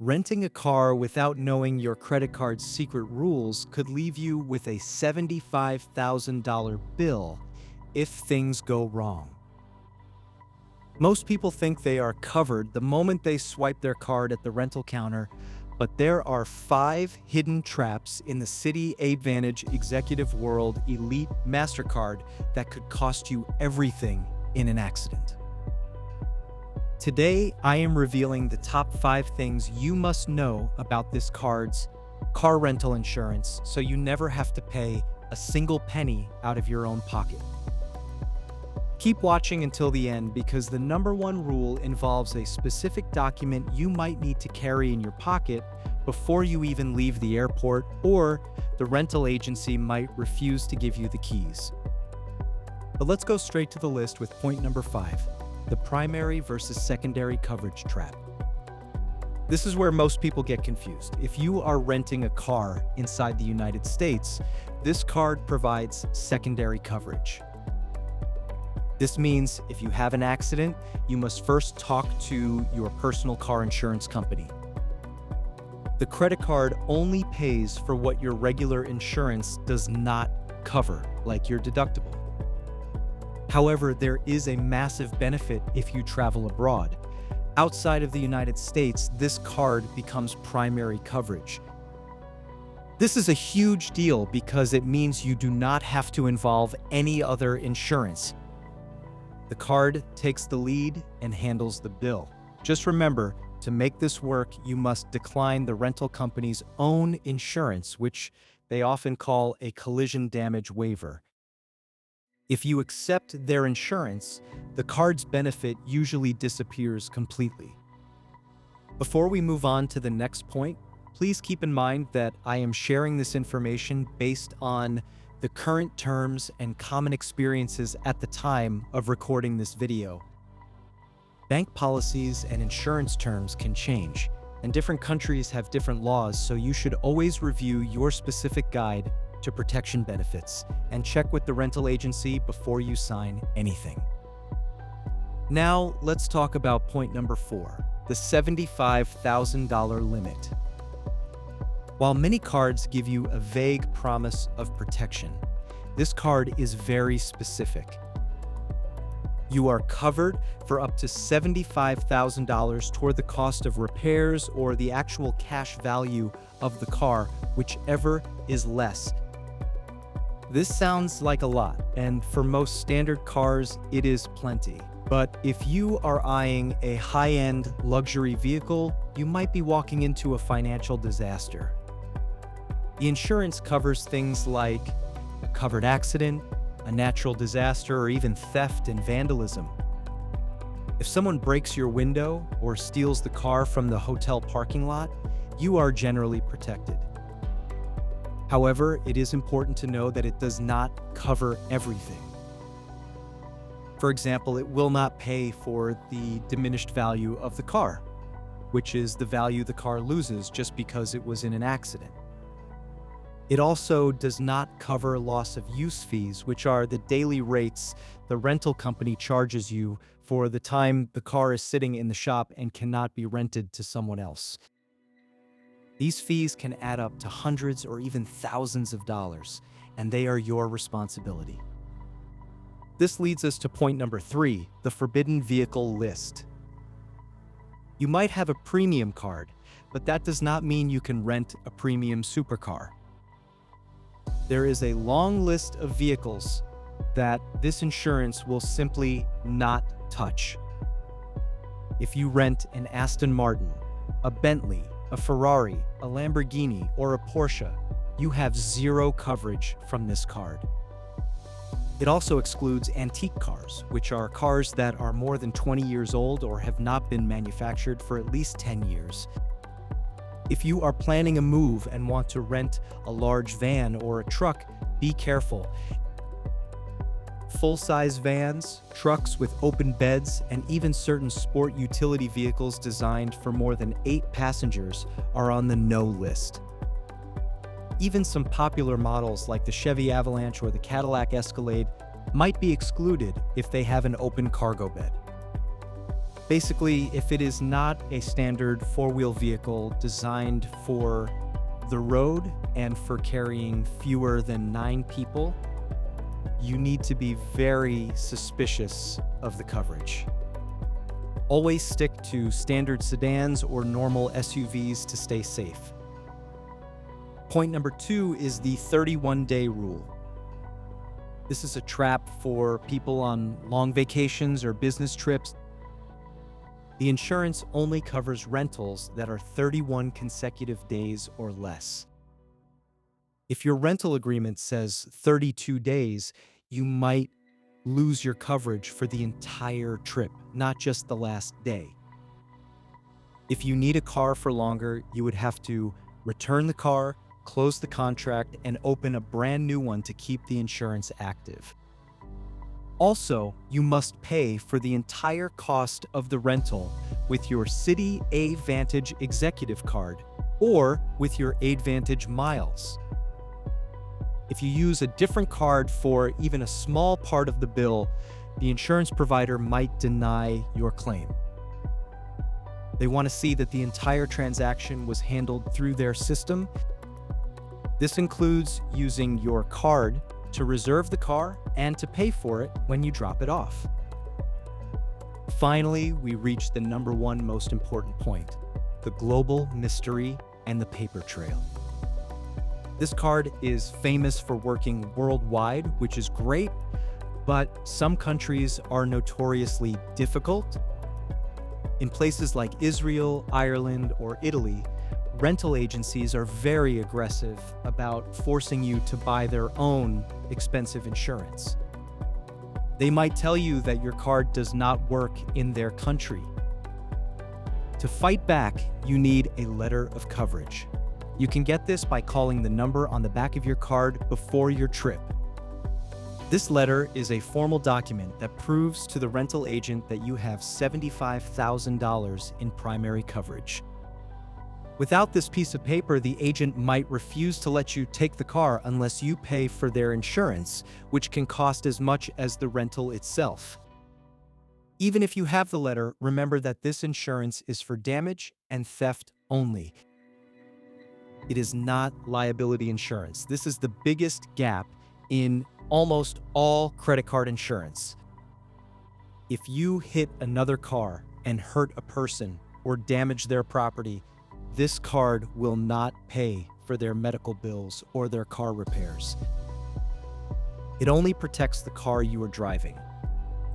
Renting a car without knowing your credit card's secret rules could leave you with a $75,000 bill if things go wrong. Most people think they are covered the moment they swipe their card at the rental counter, but there are 5 hidden traps in the Citi Aadvantage Executive World Elite Mastercard that could cost you everything in an accident. Today, I am revealing the top 5 things you must know about this card's car rental insurance so you never have to pay a single penny out of your own pocket. Keep watching until the end because the #1 rule involves a specific document you might need to carry in your pocket before you even leave the airport, or the rental agency might refuse to give you the keys. But let's go straight to the list with point number 5. The primary versus secondary coverage trap. This is where most people get confused. If you are renting a car inside the United States, this card provides secondary coverage. This means if you have an accident, you must first talk to your personal car insurance company. The credit card only pays for what your regular insurance does not cover, like your deductible. However, there is a massive benefit if you travel abroad. Outside of the United States, this card becomes primary coverage. This is a huge deal because it means you do not have to involve any other insurance. The card takes the lead and handles the bill. Just remember, to make this work, you must decline the rental company's own insurance, which they often call a collision damage waiver. If you accept their insurance, the card's benefit usually disappears completely. Before we move on to the next point, please keep in mind that I am sharing this information based on the current terms and common experiences at the time of recording this video. Bank policies and insurance terms can change, and different countries have different laws, so you should always review your specific guide to protection benefits and check with the rental agency before you sign anything. Now, let's talk about point number 4, the $75,000 limit. While many cards give you a vague promise of protection, this card is very specific. You are covered for up to $75,000 toward the cost of repairs or the actual cash value of the car, whichever is less. This sounds like a lot, and for most standard cars, it is plenty. But if you are eyeing a high-end luxury vehicle, you might be walking into a financial disaster. The insurance covers things like a covered accident, a natural disaster, or even theft and vandalism. If someone breaks your window or steals the car from the hotel parking lot, you are generally protected. However, it is important to know that it does not cover everything. For example, it will not pay for the diminished value of the car, which is the value the car loses just because it was in an accident. It also does not cover loss of use fees, which are the daily rates the rental company charges you for the time the car is sitting in the shop and cannot be rented to someone else. These fees can add up to hundreds or even thousands of dollars, and they are your responsibility. This leads us to point number 3, the forbidden vehicle list. You might have a premium card, but that does not mean you can rent a premium supercar. There is a long list of vehicles that this insurance will simply not touch. If you rent an Aston Martin, a Bentley, a Ferrari, a Lamborghini, or a Porsche, you have zero coverage from this card. It also excludes antique cars, which are cars that are more than 20 years old or have not been manufactured for at least 10 years. If you are planning a move and want to rent a large van or a truck, be careful. Full-size vans, trucks with open beds, and even certain sport utility vehicles designed for more than 8 passengers are on the no list. Even some popular models like the Chevy Avalanche or the Cadillac Escalade might be excluded if they have an open cargo bed. Basically, if it is not a standard four-wheel vehicle designed for the road and for carrying fewer than 9 people, you need to be very suspicious of the coverage. Always stick to standard sedans or normal SUVs to stay safe. Point number 2 is the 31-day rule. This is a trap for people on long vacations or business trips. The insurance only covers rentals that are 31 consecutive days or less. If your rental agreement says 32 days, you might lose your coverage for the entire trip, not just the last day. If you need a car for longer, you would have to return the car, close the contract, and open a brand new one to keep the insurance active. Also, you must pay for the entire cost of the rental with your Citi Aadvantage executive card or with your Aadvantage miles. If you use a different card for even a small part of the bill, the insurance provider might deny your claim. They want to see that the entire transaction was handled through their system. This includes using your card to reserve the car and to pay for it when you drop it off. Finally, we reach the number 1 most important point: the global mystery and the paper trail. This card is famous for working worldwide, which is great, but some countries are notoriously difficult. In places like Israel, Ireland, or Italy, rental agencies are very aggressive about forcing you to buy their own expensive insurance. They might tell you that your card does not work in their country. To fight back, you need a letter of coverage. You can get this by calling the number on the back of your card before your trip. This letter is a formal document that proves to the rental agent that you have $75,000 in primary coverage. Without this piece of paper, the agent might refuse to let you take the car unless you pay for their insurance, which can cost as much as the rental itself. Even if you have the letter, remember that this insurance is for damage and theft only. It is not liability insurance. This is the biggest gap in almost all credit card insurance. If you hit another car and hurt a person or damage their property, this card will not pay for their medical bills or their car repairs. It only protects the car you are driving.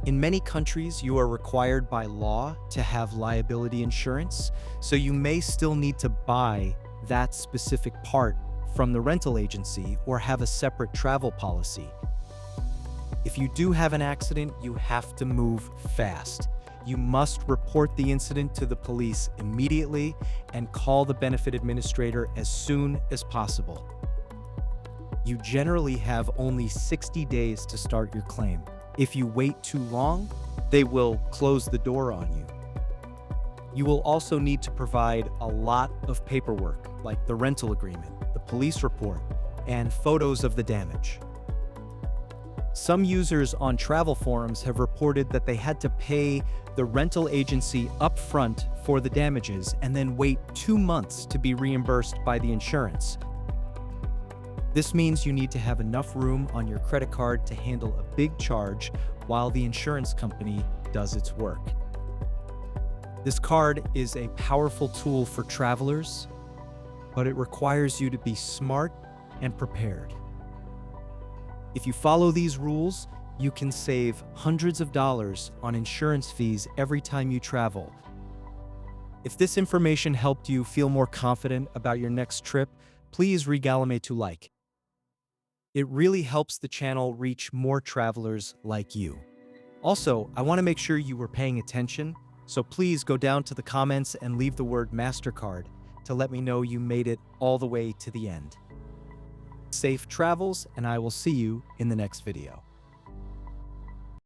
In many countries, you are required by law to have liability insurance, so you may still need to buy that specific part from the rental agency or have a separate travel policy. If you do have an accident, you have to move fast. You must report the incident to the police immediately and call the benefit administrator as soon as possible. You generally have only 60 days to start your claim. If you wait too long, they will close the door on you. You will also need to provide a lot of paperwork, like the rental agreement, the police report, and photos of the damage. Some users on travel forums have reported that they had to pay the rental agency upfront for the damages and then wait 2 months to be reimbursed by the insurance. This means you need to have enough room on your credit card to handle a big charge while the insurance company does its work. This card is a powerful tool for travelers, but it requires you to be smart and prepared. If you follow these rules, you can save hundreds of dollars on insurance fees every time you travel. If this information helped you feel more confident about your next trip, please regale me to like. It really helps the channel reach more travelers like you. Also, I want to make sure you were paying attention, so please go down to the comments and leave the word Mastercard to let me know you made it all the way to the end. Safe travels, and I will see you in the next video.